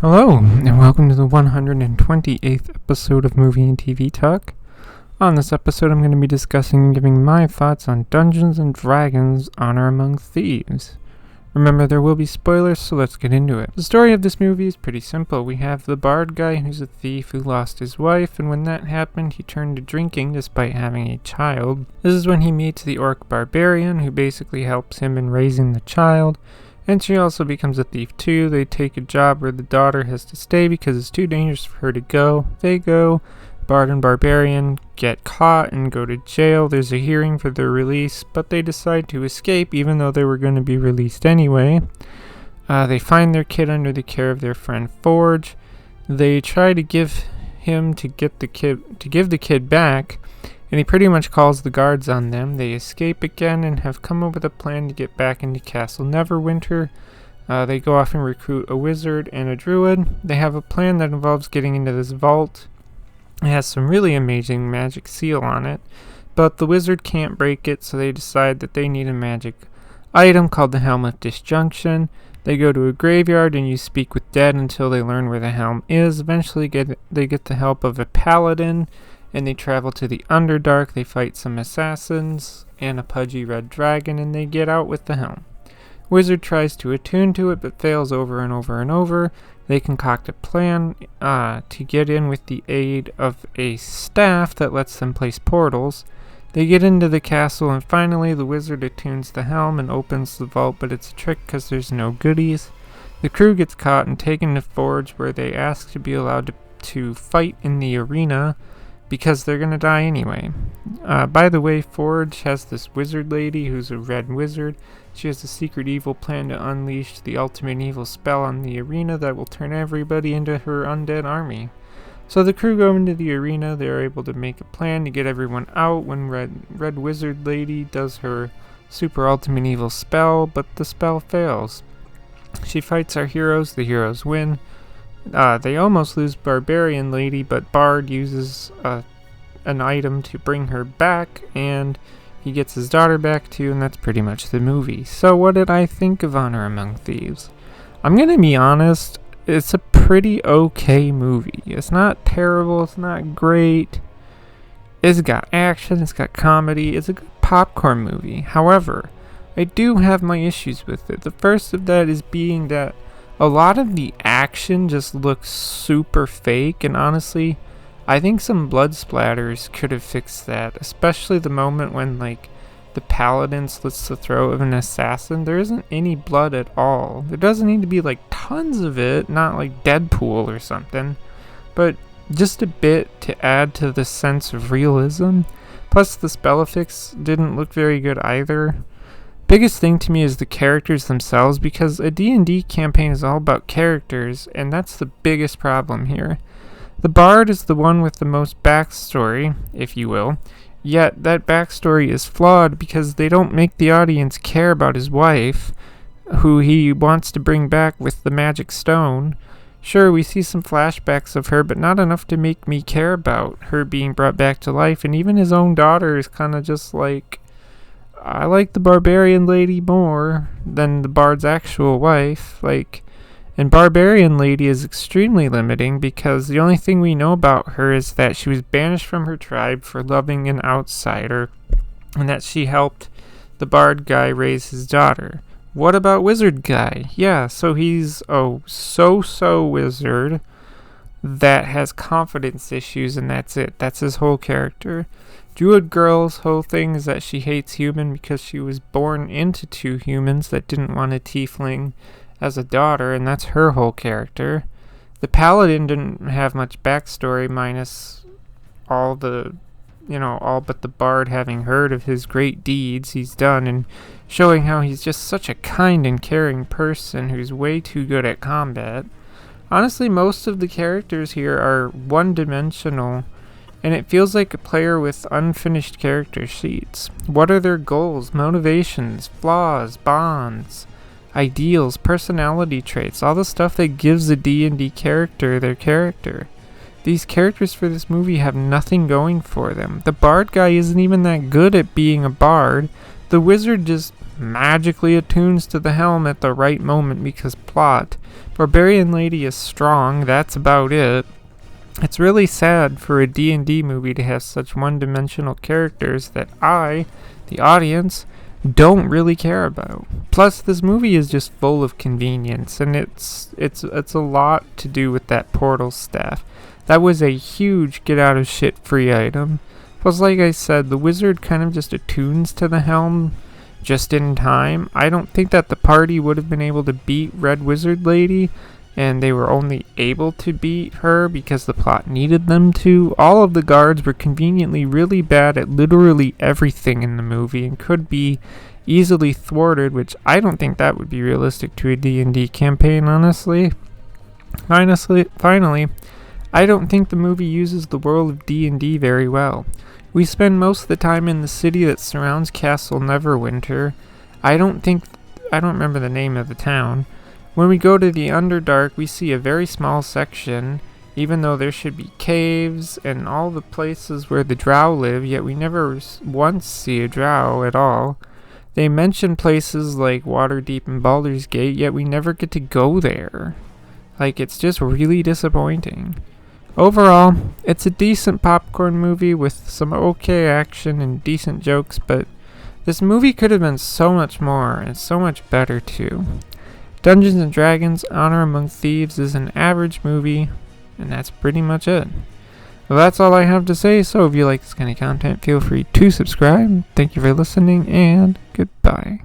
Hello, and welcome to the 128th episode of Movie and TV Talk. On this episode, I'm going to be discussing and giving my thoughts on Dungeons & Dragons: Honor Among Thieves. Remember, there will be spoilers, so let's get into it. The story of this movie is pretty simple. We have the bard guy who's a thief who lost his wife, and when that happened, he turned to drinking despite having a child. This is when he meets the orc barbarian, who basically helps him in raising the child. And she also becomes a thief too. They take a job where the daughter has to stay because it's too dangerous for her to go. They go. Bard and Barbarian get caught and go to jail. There's a hearing for their release, but they decide to escape even though they were going to be released anyway. They find their kid under the care of their friend Forge. They try to give the kid back, and he pretty much calls the guards on them. They escape again and have come up with a plan to get back into Castle Neverwinter. They go off and recruit a wizard and a druid. They have a plan that involves getting into this vault. It has some really amazing magic seal on it, but the wizard can't break it, so they decide that they need a magic item called the Helm of Disjunction. They go to a graveyard and you speak with dead until they learn where the helm is. Eventually they get the help of a paladin, and they travel to the Underdark. They fight some assassins and a pudgy red dragon, and they get out with the helm. Wizard tries to attune to it, but fails over and over and over. They concoct a plan to get in with the aid of a staff that lets them place portals. They get into the castle, and finally the wizard attunes the helm and opens the vault, but it's a trick because there's no goodies. The crew gets caught and taken to Forge, where they ask to be allowed to fight in the arena, because they're going to die anyway. By the way, Forge has this wizard lady who's a red wizard. She has a secret evil plan to unleash the ultimate evil spell on the arena that will turn everybody into her undead army. So the crew go into the arena. They're able to make a plan to get everyone out when red wizard lady does her super ultimate evil spell, but the spell fails. She fights our heroes. The heroes win. They almost lose Barbarian Lady, but Bard uses an item to bring her back, and he gets his daughter back too, and that's pretty much the movie. So what did I think of Honor Among Thieves? I'm gonna be honest, it's a pretty okay movie. It's not terrible, it's not great. It's got action, it's got comedy, it's a good popcorn movie. However, I do have my issues with it. The first of that is being that a lot of the action just looks super fake, and honestly, I think some blood splatters could have fixed that, especially the moment when, the paladin slits the throat of an assassin. There isn't any blood at all. There doesn't need to be, tons of it, not like Deadpool or something, but just a bit to add to the sense of realism. Plus, the spell effects didn't look very good either. Biggest thing to me is the characters themselves, because a D&D campaign is all about characters, and that's the biggest problem here. The bard is the one with the most backstory, if you will, yet that backstory is flawed because they don't make the audience care about his wife, who he wants to bring back with the magic stone. Sure, we see some flashbacks of her, but not enough to make me care about her being brought back to life, and even his own daughter is kind of just I like the Barbarian Lady more than the Bard's actual wife, and Barbarian Lady is extremely limiting because the only thing we know about her is that she was banished from her tribe for loving an outsider, and that she helped the Bard guy raise his daughter. What about Wizard guy? Yeah, so he's so wizard that has confidence issues, and that's it. That's his whole character. Druid girl's whole thing is that she hates human because she was born into two humans that didn't want a tiefling as a daughter, and that's her whole character. The paladin didn't have much backstory, minus all but the bard having heard of his great deeds he's done and showing how he's just such a kind and caring person who's way too good at combat. Honestly, most of the characters here are one-dimensional, and it feels like a player with unfinished character sheets. What are their goals, motivations, flaws, bonds, ideals, personality traits, all the stuff that gives a D&D character their character? These characters for this movie have nothing going for them. The bard guy isn't even that good at being a bard. The wizard just magically attunes to the helm at the right moment because plot. Barbarian Lady is strong, that's about it. It's really sad for a D&D movie to have such one-dimensional characters that I, the audience, don't really care about. Plus, this movie is just full of convenience, and it's a lot to do with that portal staff. That was a huge get-out-of-shit-free item. Plus, like I said, the wizard kind of just attunes to the helm just in time. I don't think that the party would have been able to beat Red Wizard Lady, and they were only able to beat her because the plot needed them to. All of the guards were conveniently really bad at literally everything in the movie and could be easily thwarted, which I don't think that would be realistic to a D&D campaign, honestly. Finally, I don't think the movie uses the world of D&D very well. We spend most of the time in the city that surrounds Castle Neverwinter. I don't remember the name of the town. When we go to the Underdark, we see a very small section, even though there should be caves and all the places where the drow live, yet we never once see a drow at all. They mention places like Waterdeep and Baldur's Gate, yet we never get to go there. Like, it's just really disappointing. Overall, it's a decent popcorn movie with some okay action and decent jokes, but this movie could have been so much more and so much better too. Dungeons & Dragons Honor Among Thieves is an average movie, and that's pretty much it. Well, that's all I have to say, so if you like this kind of content, feel free to subscribe. Thank you for listening, and goodbye.